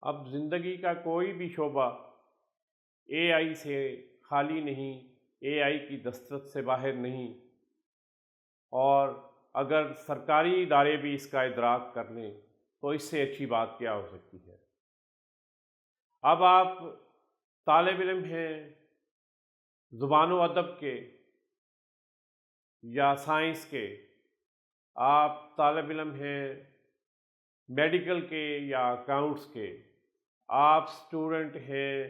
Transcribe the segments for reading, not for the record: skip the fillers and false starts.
اب زندگی کا کوئی بھی شعبہ اے آئی سے خالی نہیں، اے آئی کی دسترس سے باہر نہیں، اور اگر سرکاری ادارے بھی اس کا ادراک کر لیں تو اس سے اچھی بات کیا ہو سکتی ہے۔ اب آپ طالب علم ہیں زبان و ادب کے یا سائنس کے، آپ طالب علم ہیں میڈیکل کے یا اکاؤنٹس کے، آپ اسٹوڈنٹ ہیں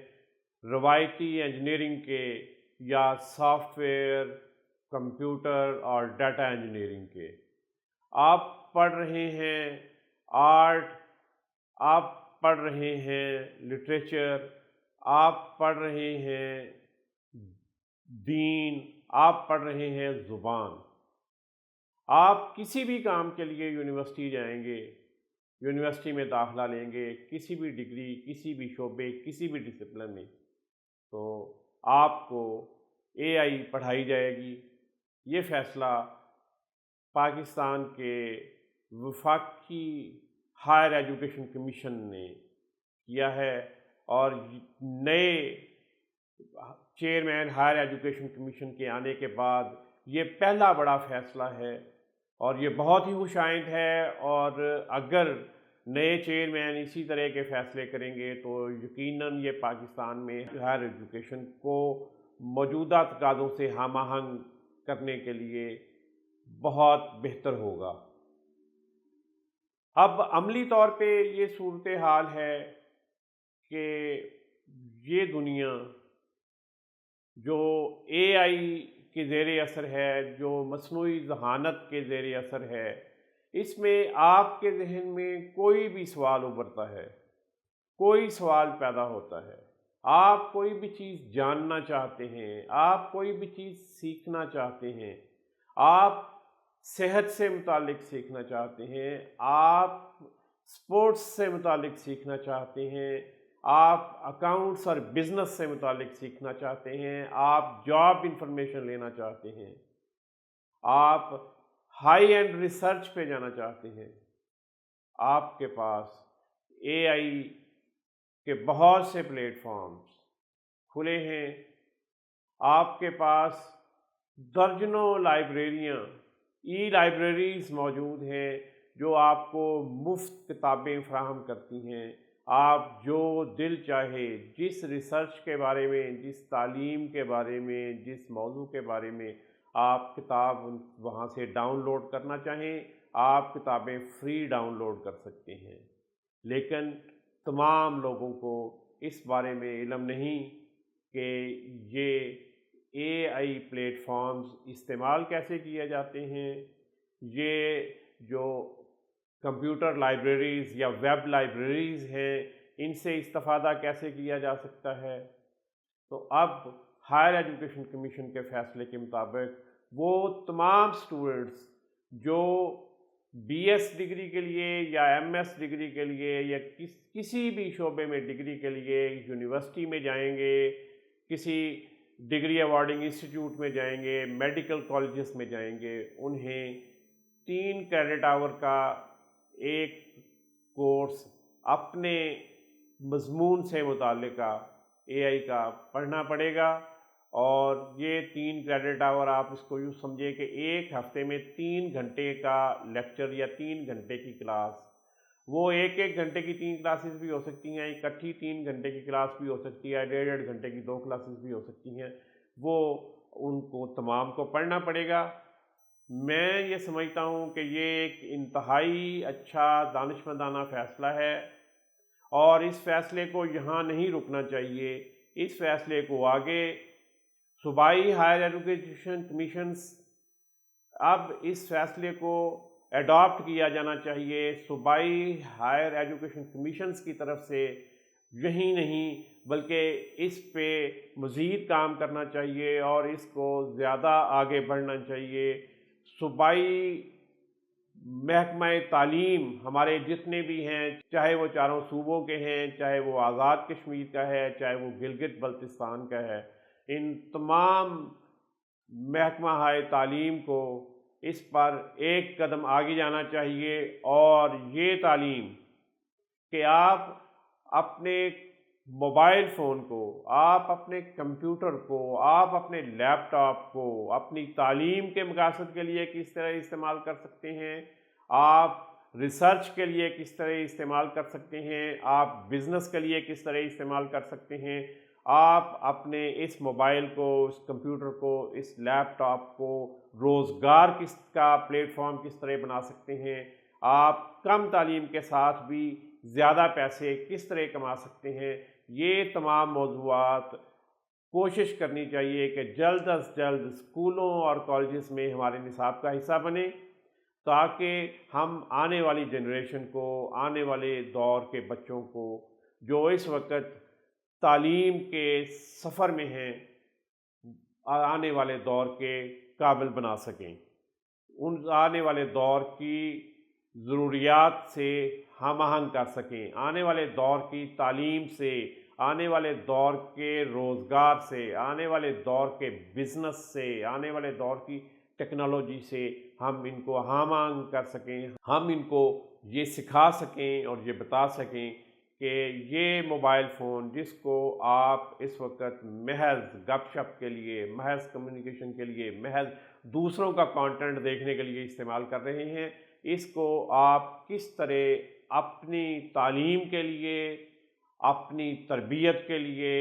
روایتی انجینئرنگ کے یا سافٹ ویئر، کمپیوٹر اور ڈیٹا انجینئرنگ کے، آپ پڑھ رہے ہیں آرٹ، آپ پڑھ رہے ہیں لٹریچر، آپ پڑھ رہے ہیں دین، آپ پڑھ رہے ہیں زبان۔ آپ کسی بھی کام کے لیے یونیورسٹی جائیں گے، یونیورسٹی میں داخلہ لیں گے، کسی بھی ڈگری، کسی بھی شعبے، کسی بھی ڈسپلن میں، تو آپ کو اے آئی پڑھائی جائے گی۔ یہ فیصلہ پاکستان کے وفاقی ہائر ایجوکیشن کمیشن نے کیا ہے، اور نئے چیئرمین ہائر ایجوکیشن کمیشن کے آنے کے بعد یہ پہلا بڑا فیصلہ ہے، اور یہ بہت ہی خوش آئند ہے، اور اگر نئے چیئرمین اسی طرح کے فیصلے کریں گے تو یقیناً یہ پاکستان میں ہائر ایجوکیشن کو موجودہ تقاضوں سے ہم آہنگ کرنے کے لیے بہت بہتر ہوگا۔ اب عملی طور پہ یہ صورتحال ہے کہ یہ دنیا جو اے آئی کے زیر اثر ہے، جو مصنوعی ذہانت کے زیر اثر ہے، اس میں آپ کے ذہن میں کوئی بھی سوال ابھرتا ہے، کوئی سوال پیدا ہوتا ہے، آپ کوئی بھی چیز جاننا چاہتے ہیں، آپ کوئی بھی چیز سیکھنا چاہتے ہیں، آپ صحت سے متعلق سیکھنا چاہتے ہیں، آپ سپورٹس سے متعلق سیکھنا چاہتے ہیں، آپ اکاؤنٹس اور بزنس سے متعلق سیکھنا چاہتے ہیں، آپ جاب انفارمیشن لینا چاہتے ہیں، آپ ہائی اینڈ ریسرچ پہ جانا چاہتے ہیں، آپ کے پاس اے آئی کے بہت سے پلیٹ فارمز کھلے ہیں۔ آپ کے پاس درجنوں لائبریریاں، ای لائبریریز موجود ہیں جو آپ کو مفت کتابیں فراہم کرتی ہیں۔ آپ جو دل چاہے، جس ریسرچ کے بارے میں، جس تعلیم کے بارے میں، جس موضوع کے بارے میں آپ کتاب وہاں سے ڈاؤن لوڈ کرنا چاہیں، آپ کتابیں فری ڈاؤن لوڈ کر سکتے ہیں۔ لیکن تمام لوگوں کو اس بارے میں علم نہیں کہ یہ اے آئی پلیٹ فارمز استعمال کیسے کیے جاتے ہیں، یہ جو کمپیوٹر لائبریریز یا ویب لائبریریز ہیں ان سے استفادہ کیسے کیا جا سکتا ہے۔ تو اب ہائر ایجوکیشن کمیشن کے فیصلے کے مطابق وہ تمام اسٹوڈنٹس جو بی ایس ڈگری کے لیے یا ایم ایس ڈگری کے لیے یا کسی بھی شعبے میں ڈگری کے لیے یونیورسٹی میں جائیں گے، کسی ڈگری ایوارڈنگ انسٹیٹیوٹ میں جائیں گے، میڈیکل کالجز میں جائیں گے، انہیں 3 کریڈٹ آور کا ایک کورس اپنے مضمون سے متعلقہ اے آئی کا پڑھنا پڑے گا، اور یہ 3 کریڈٹ آور آپ اس کو یوں سمجھیں کہ ایک ہفتے میں 3 گھنٹے کا لیکچر یا 3 گھنٹے کی کلاس، وہ ایک گھنٹے کی 3 کلاسز بھی ہو سکتی ہیں، اکٹھی 3 گھنٹے کی کلاس بھی ہو سکتی ہے، 1.5 گھنٹے کی 2 کلاسز بھی ہو سکتی ہیں، وہ ان کو تمام کو پڑھنا پڑے گا۔ میں یہ سمجھتا ہوں کہ یہ ایک انتہائی اچھا دانشمندانہ فیصلہ ہے، اور اس فیصلے کو یہاں نہیں رکنا چاہیے، اس فیصلے کو آگے صوبائی ہائر ایجوکیشن کمیشنز، اب اس فیصلے کو ایڈاپٹ کیا جانا چاہیے صوبائی ہائر ایجوکیشن کمیشنز کی طرف سے، یہی نہیں بلکہ اس پہ مزید کام کرنا چاہیے اور اس کو زیادہ آگے بڑھنا چاہیے۔ صوبائی محکمہ تعلیم ہمارے جتنے بھی ہیں، چاہے وہ چاروں صوبوں کے ہیں، چاہے وہ آزاد کشمیر کا ہے، چاہے وہ گلگت بلتستان کا ہے، ان تمام محکمہ ہائے تعلیم کو اس پر ایک قدم آگے جانا چاہیے، اور یہ تعلیم کہ آپ اپنے موبائل فون کو، آپ اپنے کمپیوٹر کو، آپ اپنے لیپ ٹاپ کو اپنی تعلیم کے مقاصد کے لیے کس طرح استعمال کر سکتے ہیں، آپ ریسرچ کے لیے کس طرح استعمال کر سکتے ہیں، آپ بزنس کے لیے کس طرح استعمال کر سکتے ہیں، آپ اپنے اس موبائل کو، اس کمپیوٹر کو، اس لیپ ٹاپ کو روزگار کا پلیٹ فارم کس طرح بنا سکتے ہیں، آپ کم تعلیم کے ساتھ بھی زیادہ پیسے کس طرح کما سکتے ہیں۔ یہ تمام موضوعات کوشش کرنی چاہیے کہ جلد از جلد اسکولوں اور کالجز میں ہمارے نصاب کا حصہ بنے، تاکہ ہم آنے والی جنریشن کو، آنے والے دور کے بچوں کو جو اس وقت تعلیم کے سفر میں ہیں، آنے والے دور کے قابل بنا سکیں، ان آنے والے دور کی ضروریات سے ہم آہنگ کر سکیں، آنے والے دور کی تعلیم سے، آنے والے دور کے روزگار سے، آنے والے دور کے بزنس سے، آنے والے دور کی ٹیکنالوجی سے ہم ان کو ہم آہنگ کر سکیں، ہم ان کو یہ سکھا سکیں اور یہ بتا سکیں کہ یہ موبائل فون جس کو آپ اس وقت محض گپ شپ کے لیے، محض کمیونیکیشن کے لیے، محض دوسروں کا کانٹینٹ دیکھنے کے لیے استعمال کر رہے ہیں، اس کو آپ کس طرح اپنی تعلیم کے لیے، اپنی تربیت کے لیے،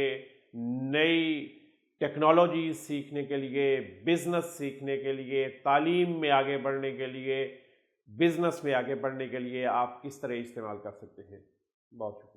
نئی ٹیکنالوجیز سیکھنے کے لیے، بزنس سیکھنے کے لیے، تعلیم میں آگے بڑھنے کے لیے، بزنس میں آگے بڑھنے کے لیے آپ کس طرح استعمال کر سکتے ہیں۔ بہت شکریہ۔